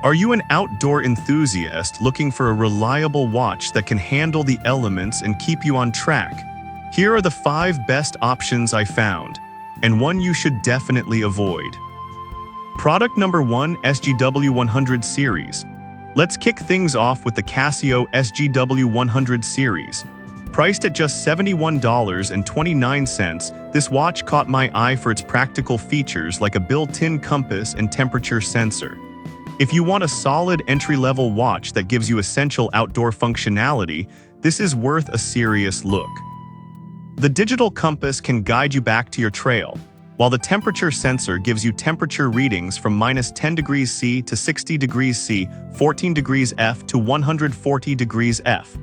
Are you an outdoor enthusiast looking for a reliable watch that can handle the elements and keep you on track? Here are the 5 best options I found, and one you should definitely avoid. Product number 1, SGW100 series. Let's kick things off with the Casio SGW100 series. Priced at just $71.29, this watch caught my eye for its practical features like a built-in compass and temperature sensor. If you want a solid entry-level watch that gives you essential outdoor functionality, this is worth a serious look. The digital compass can guide you back to your trail, while the temperature sensor gives you temperature readings from -10 degrees C to 60 degrees C, 14 degrees F to 140 degrees F.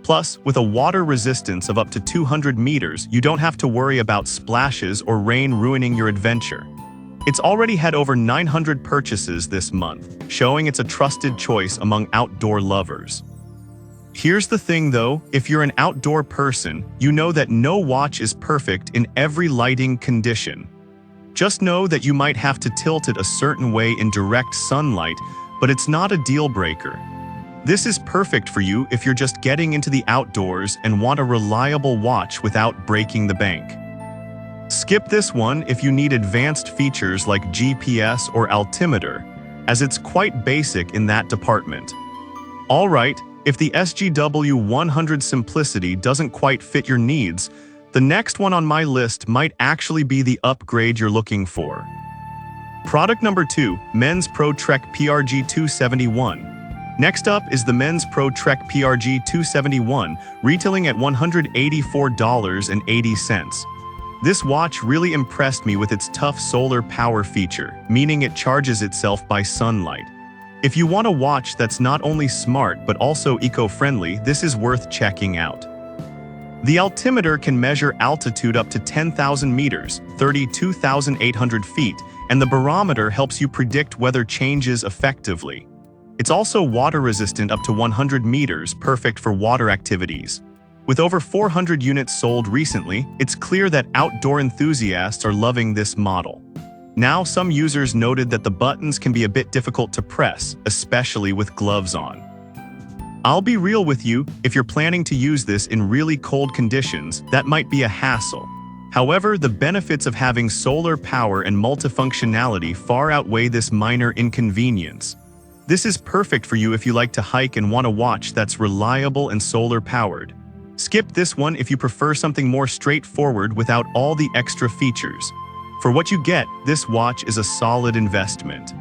Plus, with a water resistance of up to 200 meters, you don't have to worry about splashes or rain ruining your adventure. It's already had over 900 purchases this month, showing it's a trusted choice among outdoor lovers. Here's the thing though, if you're an outdoor person, you know that no watch is perfect in every lighting condition. Just know that you might have to tilt it a certain way in direct sunlight, but it's not a deal breaker. This is perfect for you if you're just getting into the outdoors and want a reliable watch without breaking the bank. Skip this one if you need advanced features like GPS or altimeter, as it's quite basic in that department. Alright, if the SGW100 simplicity doesn't quite fit your needs, the next one on my list might actually be the upgrade you're looking for. Product number 2, Men's Pro Trek PRG271. Next up is the Men's Pro Trek PRG271, retailing at $184.80. This watch really impressed me with its tough solar power feature, meaning it charges itself by sunlight. If you want a watch that's not only smart but also eco-friendly, this is worth checking out. The altimeter can measure altitude up to 10,000 meters, 32,800 feet, and the barometer helps you predict weather changes effectively. It's also water-resistant up to 100 meters, perfect for water activities. With over 400 units sold recently, it's clear that outdoor enthusiasts are loving this model. Now, some users noted that the buttons can be a bit difficult to press, especially with gloves on. I'll be real with you, if you're planning to use this in really cold conditions, that might be a hassle. However, the benefits of having solar power and multifunctionality far outweigh this minor inconvenience. This is perfect for you if you like to hike and want a watch that's reliable and solar-powered. Skip this one if you prefer something more straightforward without all the extra features. For what you get, this watch is a solid investment.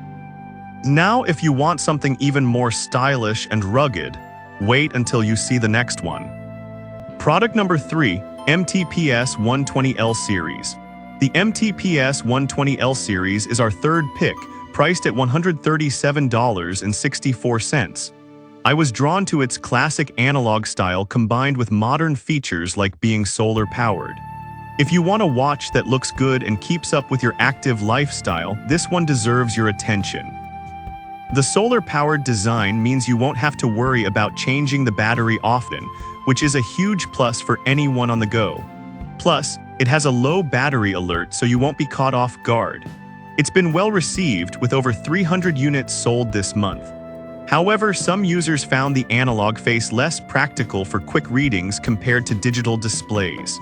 Now, if you want something even more stylish and rugged, wait until you see the next one. Product number 3, MTPS 120L series. The MTPS 120L series is our third pick, priced at $137.64. I was drawn to its classic analog style combined with modern features like being solar-powered. If you want a watch that looks good and keeps up with your active lifestyle, this one deserves your attention. The solar-powered design means you won't have to worry about changing the battery often, which is a huge plus for anyone on the go. Plus, it has a low battery alert so you won't be caught off guard. It's been well received with over 300 units sold this month. However, some users found the analog face less practical for quick readings compared to digital displays.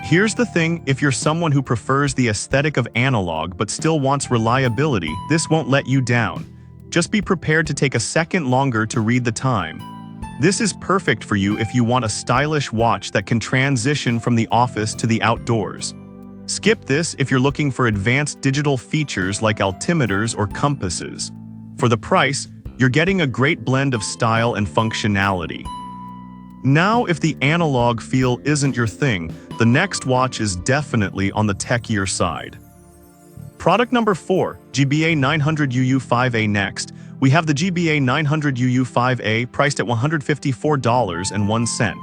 Here's the thing, if you're someone who prefers the aesthetic of analog but still wants reliability, this won't let you down. Just be prepared to take a second longer to read the time. This is perfect for you if you want a stylish watch that can transition from the office to the outdoors. Skip this if you're looking for advanced digital features like altimeters or compasses. For the price, you're getting a great blend of style and functionality. Now, if the analog feel isn't your thing, the next watch is definitely on the techier side. Product number 4, GBA900UU5A. Next, we have the GBA900UU5A priced at $154.01.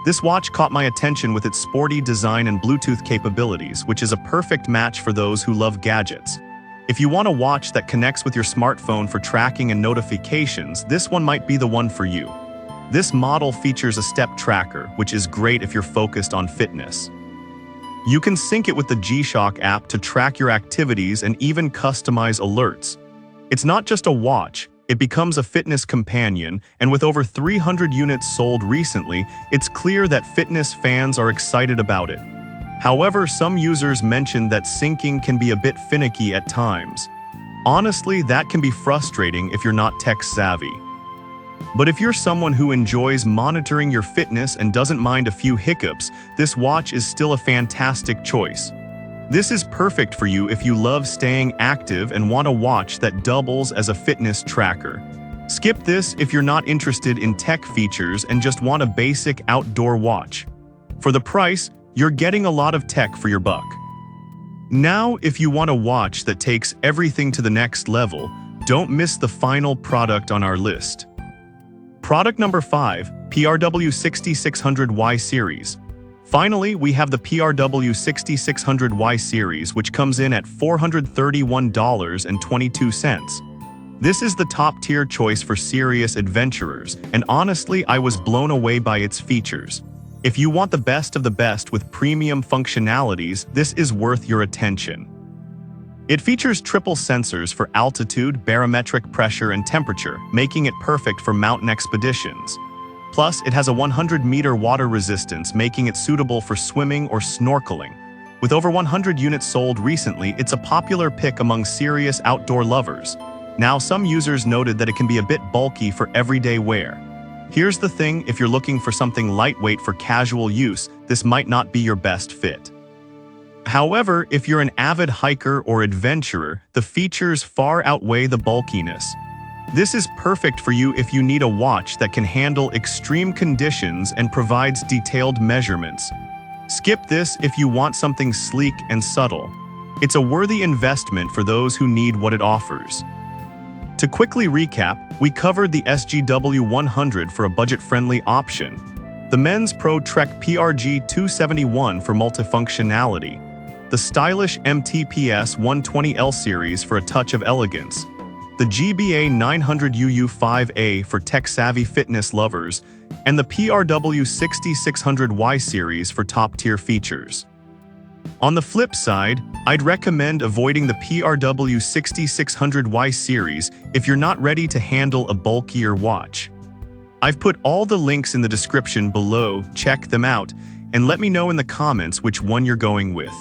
This watch caught my attention with its sporty design and Bluetooth capabilities, which is a perfect match for those who love gadgets. If you want a watch that connects with your smartphone for tracking and notifications, this one might be the one for you. This model features a step tracker, which is great if you're focused on fitness. You can sync it with the G-Shock app to track your activities and even customize alerts. It's not just a watch, It becomes a fitness companion, and with over 300 units sold recently, it's clear that fitness fans are excited about it. However, some users mentioned that syncing can be a bit finicky at times. Honestly, that can be frustrating if you're not tech-savvy. But if you're someone who enjoys monitoring your fitness and doesn't mind a few hiccups, this watch is still a fantastic choice. This is perfect for you if you love staying active and want a watch that doubles as a fitness tracker. Skip this if you're not interested in tech features and just want a basic outdoor watch. For the price, you're getting a lot of tech for your buck. Now, if you want a watch that takes everything to the next level, don't miss the final product on our list. Product number 5, PRW6600Y series. Finally, we have the PRW6600Y series, which comes in at $431.22. This is the top-tier choice for serious adventurers, and honestly, I was blown away by its features. If you want the best of the best with premium functionalities, this is worth your attention. It features triple sensors for altitude, barometric pressure, and temperature, making it perfect for mountain expeditions. Plus, it has a 100-meter water resistance, making it suitable for swimming or snorkeling. With over 100 units sold recently, it's a popular pick among serious outdoor lovers. Now, some users noted that it can be a bit bulky for everyday wear. Here's the thing, if you're looking for something lightweight for casual use, this might not be your best fit. However, if you're an avid hiker or adventurer, the features far outweigh the bulkiness. This is perfect for you if you need a watch that can handle extreme conditions and provides detailed measurements. Skip this if you want something sleek and subtle. It's a worthy investment for those who need what it offers. To quickly recap, we covered the SGW100 for a budget-friendly option, the men's Pro Trek PRG271 for multifunctionality, the stylish MTPS 120L series for a touch of elegance, the GBA 900UU5A for tech-savvy fitness lovers, and the PRW 6600Y series for top-tier features. On the flip side, I'd recommend avoiding the PRW 6600Y series if you're not ready to handle a bulkier watch. I've put all the links in the description below, check them out, and let me know in the comments which one you're going with.